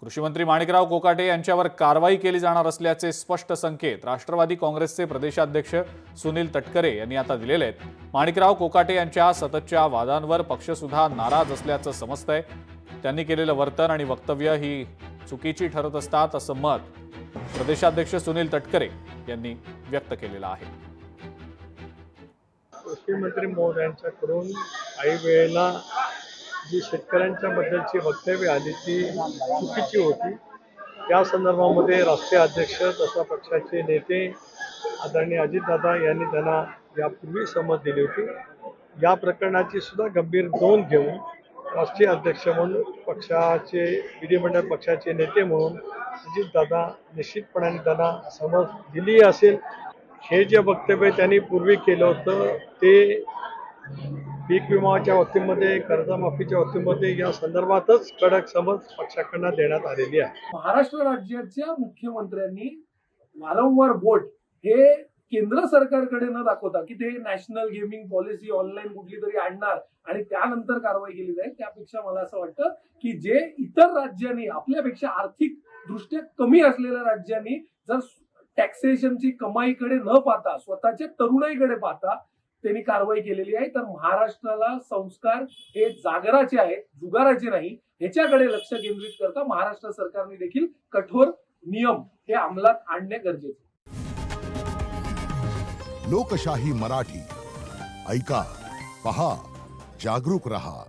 कृषी मंत्री माणिकराव कोकाटे यांच्यावर कारवाई केली जाणार असल्याचे स्पष्ट संकेत राष्ट्रवादी काँग्रेसचे प्रदेशाध्यक्ष सुनील तटकरे यांनी आता दिलेले आहेत। माणिकराव कोकाटे यांच्या सततच्या वादांवर पक्ष सुद्धा नाराज असल्याचं समजतंय। त्यांनी केलेलं वर्तन आणि वक्तव्य ही चुकीची ठरत असतात असं मत प्रदेशाध्यक्ष सुनील तटकरे यांनी व्यक्त केलेलं आहे। कृषी मंत्री महोदयांच्याकडून काही वेळेला जी शेतकऱ्यांच्या बद्दलची वक्तव्य आली ती चुकीची होती। या संदर्भामध्ये राष्ट्रीय अध्यक्ष तथा पक्षाचे नेते आदरणीय अजितदादा यांनी त्यांना यापूर्वी समज दिली होती। या प्रकरणाची सुद्धा गंभीर नोंद घेऊन राष्ट्रीय अध्यक्ष म्हणून पक्षाचे विधिमंडळ पक्षाचे नेते म्हणून अजितदादा निश्चितपणाने त्यांना समज दिली असेल। हे जे वक्तव्य त्यांनी पूर्वी केलं होतं ते पीक विमाच्या बाबतीमध्ये कर्जमाफीच्या बाबतीमध्ये या संदर्भातच कडक समज पक्षाकडून देण्यात आलेली आहे। महाराष्ट्र राज्याच्या मुख्यमंत्र्यांनी वारंवार बोट हे केंद्र सरकारकडे न दाखवता की ते नॅशनल गेमिंग पॉलिसी ऑनलाईन कुठली तरी आणणार आणि त्यानंतर कारवाई केली जाईल, त्यापेक्षा मला असं वाटतं की जे इतर राज्यांनी आपल्यापेक्षा आर्थिक दृष्ट्या कमी असलेल्या राज्यांनी जर टॅक्सेशनची कमाईकडे न पाहता स्वतःच्या तरुणाईकडे पाहता त्यांनी कारवाई केलेली आहे, तर महाराष्ट्राला संस्कार हे जागराचे आहेत, जुगाराचे नाही, ह्याच्याकडे लक्ष केंद्रित करता महाराष्ट्र सरकारने देखील कठोर नियम हे अंमलात आणणे गरजेचे। लोकशाही मराठी ऐका, पहा, जागरूक रहा।